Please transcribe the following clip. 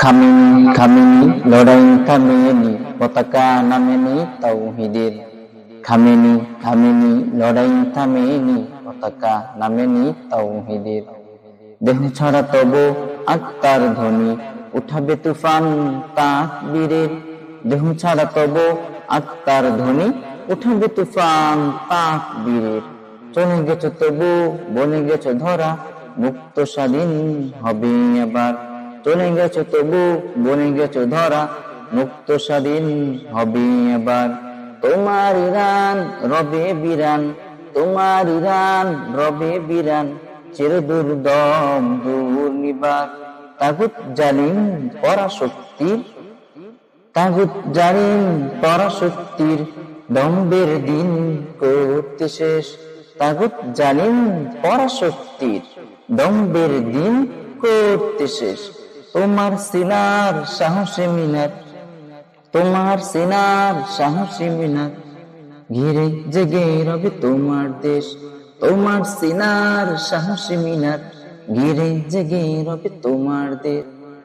Khamenei Khamenei লড়াই থামেনি, পতাকা নামেনি তাওহীদের। Khamenei Khamenei লড়াই থামেনি, পতাকা নামেনি তাওহীদের। দেহ ছাড়া তবু আত্মার ধ্বনি, উঠাবে তুফান তাকবীরের। দেহ ছাড়া তবু আত্মার ধ্বনি, উঠাবে তুফান তাকবীরের। চলে গেছো তবু বনে গেছো ধরা, মুক্ত স্বাধীন হবে এবার। চলে গেছো তবু বনে গেছো ধরা, মুক্ত স্বাধীন হবে এবার। তোমার ইরান রবে বিরান, তোমার ইরান রবে বিরান, চিরদুর্দম দুর্নিবার। তাগুত জালিম পরাশক্তির, তাগুত জালিম পরাশক্তির, দম্বের দিন করতে শেষ। তাগুত জালিম পরাশক্তির, দম্বের দিন করতে শেষ। তোমার সিনার সাহসে মিনার, তোমার সিনার সাহসী মিনার, ঘিরে জেগে রবে তোমার দেশ। তোমার সিনার সাহসী মিনার, ঘিরে জেগে রবে তোমার দেশ।